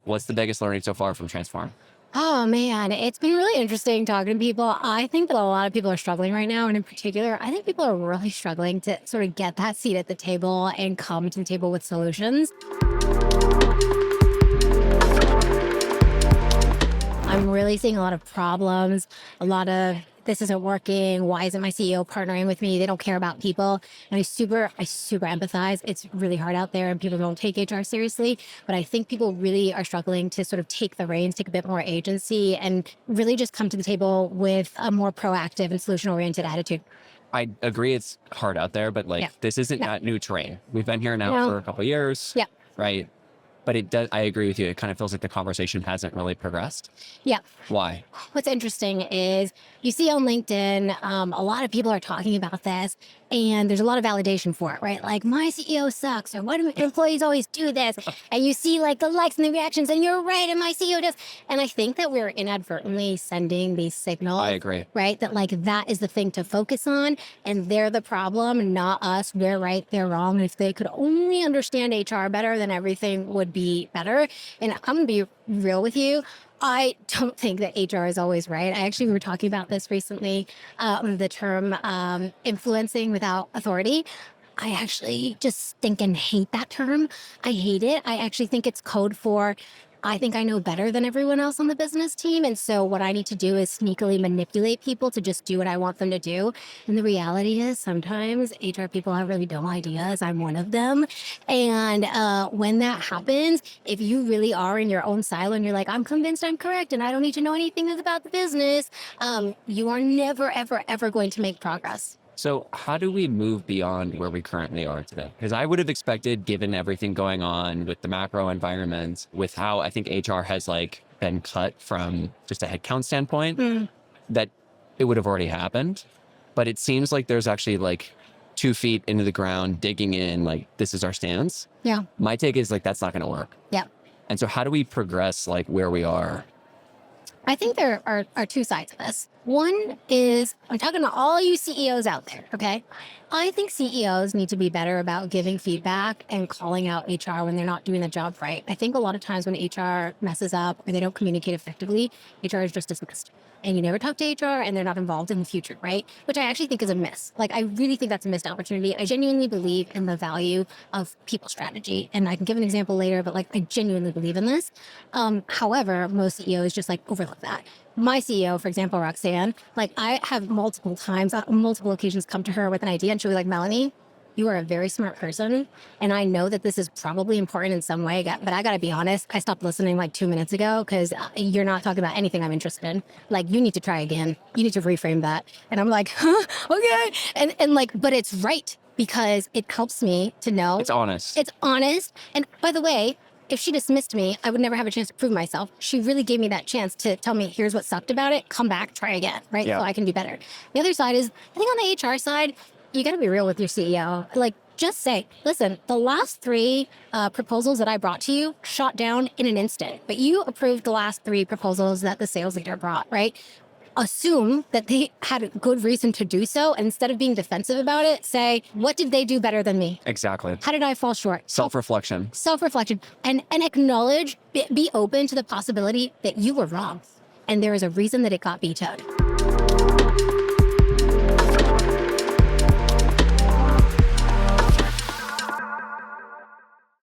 What's the biggest learning so far from Transform? Oh man, it's been really interesting talking to people. I think that a lot of people are struggling right now. And in particular, I think people are really struggling to sort of get that seat at the table and come to the table with solutions. I'm really seeing a lot of problems, a lot of this isn't working. Why isn't my CEO partnering with me? They don't care about people. And I super empathize. It's really hard out there and people don't take HR seriously. But I think people really are struggling to sort of take the reins, take a bit more agency, and really just come to the table with a more proactive and solution-oriented attitude. I agree it's hard out there, but Yeah. this isn't No. not new terrain. We've been here now No. for a couple of years, Yeah. right? But it does, I agree with you. It kind of feels like the conversation hasn't really progressed. Yeah. Why? What's interesting is you see on LinkedIn, a lot of people are talking about this and there's a lot of validation for it, right? Like my CEO sucks or why do employees always do this? And you see like the likes and the reactions and you're right and my CEO does. And I think that we're inadvertently sending these signals. I agree. Right? That like that is the thing to focus on and they're the problem, not us. We're right, they're wrong. And if they could only understand HR better, then everything would be better. And I'm going to be real with you. I don't think that HR is always right. We were talking about this recently, the term influencing without authority. I actually just stinking hate that term. I hate it. I actually think it's code for I think I know better than everyone else on the business team. And so what I need to do is sneakily manipulate people to just do what I want them to do. And the reality is sometimes HR people have really dumb ideas. I'm one of them. And when that happens, if you really are in your own silo and you're like, I'm convinced I'm correct and I don't need to know anything about the business, you are never, ever, ever going to make progress. So how do we move beyond where we currently are today? Because I would have expected, given everything going on with the macro environment, with how I think HR has been cut from just a headcount standpoint, that it would have already happened. But it seems like there's actually 2 feet into the ground, digging in, this is our stance. Yeah. My take is that's not going to work. Yeah. And so how do we progress where we are? I think there are two sides of this. One is, I'm talking to all you CEOs out there, okay? I think CEOs need to be better about giving feedback and calling out HR when they're not doing the job right. I think a lot of times when HR messes up or they don't communicate effectively, HR is just dismissed. And you never talk to HR and they're not involved in the future, right? Which I actually think is a miss. I really think that's a missed opportunity. I genuinely believe in the value of people strategy. And I can give an example later, but I genuinely believe in this. However, most CEOs just overlook that. My CEO, for example, Roxanne, I have multiple times, on multiple occasions come to her with an idea and she'll be like, Melanie, you are a very smart person. And I know that this is probably important in some way, but I gotta be honest, I stopped listening 2 minutes ago because you're not talking about anything I'm interested in. You need to try again. You need to reframe that. And I'm like, huh, okay. And but it's right because it helps me to know. It's honest. It's honest. And by the way, if she dismissed me, I would never have a chance to prove myself. She really gave me that chance to tell me, here's what sucked about it, come back, try again, right? Yeah. So I can do better. The other side is, I think on the HR side, you got to be real with your CEO. Just say, listen, the last 3 proposals that I brought to you shot down in an instant, but you approved the last 3 proposals that the sales leader brought, right? Assume that they had a good reason to do so. And instead of being defensive about it, say, what did they do better than me? Exactly. How did I fall short? Self-reflection. Self-reflection. And acknowledge, be open to the possibility that you were wrong. And there is a reason that it got vetoed.